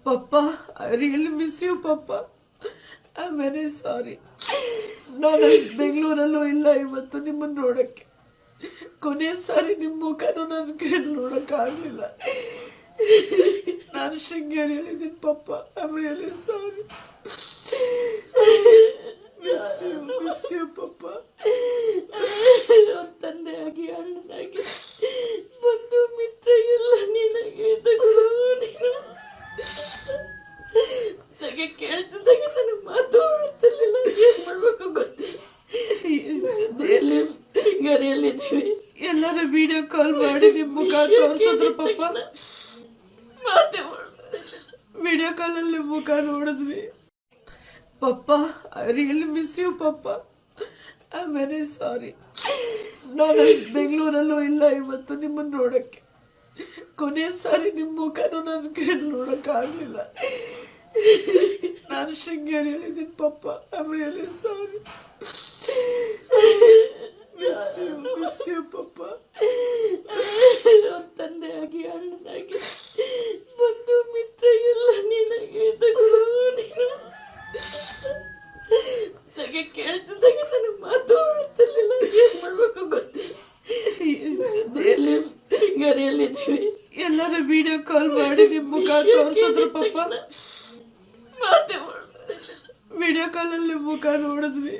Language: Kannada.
Papa, I really miss you, Papa. I'm very sorry. ನಾನು ಬೆಂಗಳೂರಲ್ಲೂ ಇಲ್ಲ ಇವತ್ತು ನಿಮ್ಮನ್ನು ನೋಡಕ್ಕೆ. ಕೊನೆಯ ಸಾರಿ ನಿಮ್ಮ ಮುಖನೂ ನನ್ನ ಕೈಯಲ್ಲಿ ನೋಡೋಕ್ಕಾಗಲಿಲ್ಲ. ನಾನು ಶೃಂಗೇರಿಯಲ್ಲಿದ್ದೀನಿ ಪಪ್ಪ. I'm really sorry. Miss you, Papa. ತಂದೆಯಾಗಿ ಅಣ್ಣನಾಗಿ ಬಂಧು ಮಿತ್ರ ಎಲ್ಲ ನಿನಗೆ ನನಗೆ ಕೇಳ್ತಿದ್ದಾಗ ನನಗೆ ಮಾತು ಹೊರತಿರ್ಲಿಲ್ಲ. ಏನ್ ಮಾಡ್ಬೇಕು ಗೊತ್ತಿಲ್ಲ. ಗರಿಯಲ್ಲಿದ್ದೀವಿ. ಎಲ್ಲರೂ ವಿಡಿಯೋ ಕಾಲ್ ಮಾಡಿ ನಿಮ್ಮ ಮುಖ ತೋರಿಸಿದ್ರು ಪಪ್ಪ. ಮಾತೆ ವಿಡಿಯೋ ಕಾಲಲ್ಲಿ ಮುಖ ನೋಡಿದ್ವಿ. ಪಪ್ಪ, ಐ ರಿಯಲಿ ಮಿಸ್ ಯು ಪಪ್ಪ. I am very sorry. ನಾನು ಬೆಂಗಳೂರಲ್ಲೂ ಇಲ್ಲ ಇವತ್ತು ನಿಮ್ಮನ್ನು ನೋಡಕ್ಕೆ. ಕೊನೆಯ ಸಾರಿ ನಿಮ್ಮ ಮುಖನೂ ನನ್ನ ಕೈಯಲ್ಲಿ ನೋಡೋಕ್ಕಾಗಲಿಲ್ಲ. ನಾನು ಶೃಂಗೇರಿಯಲ್ಲಿದ್ದೀನಿ ಪಪ್ಪ. I am really sorry. Miss you ಪಪ್ಪ. ತಂದೆಯಾಗಿ ಅಣ್ಣನಾಗಿ ಬಂಧು ಮಿತ್ರ ಎಲ್ಲ ನಿನಗೆ ನನಗೆ ಕೇಳ್ತಿದ್ದಾಗ ನನಗೆ ಮಾತು ಹೊರತಿರ್ಲಿಲ್ಲ. ಏನ್ ಮಾಡ್ಬೇಕು ಗೊತ್ತಿಲ್ಲ. ಗರಿಯಲ್ಲಿದ್ದೀವಿ. ಎಲ್ಲರೂ ವಿಡಿಯೋ ಕಾಲ್ ಮಾಡಿ ನಿಮ್ಮ ಮುಖ ತೋರಿಸಿದ್ರು ಪಪ್ಪ. ಮಾತೆ ವಿಡಿಯೋ ಕಾಲಲ್ಲಿ ಮುಖ ನೋಡಿದ್ವಿ.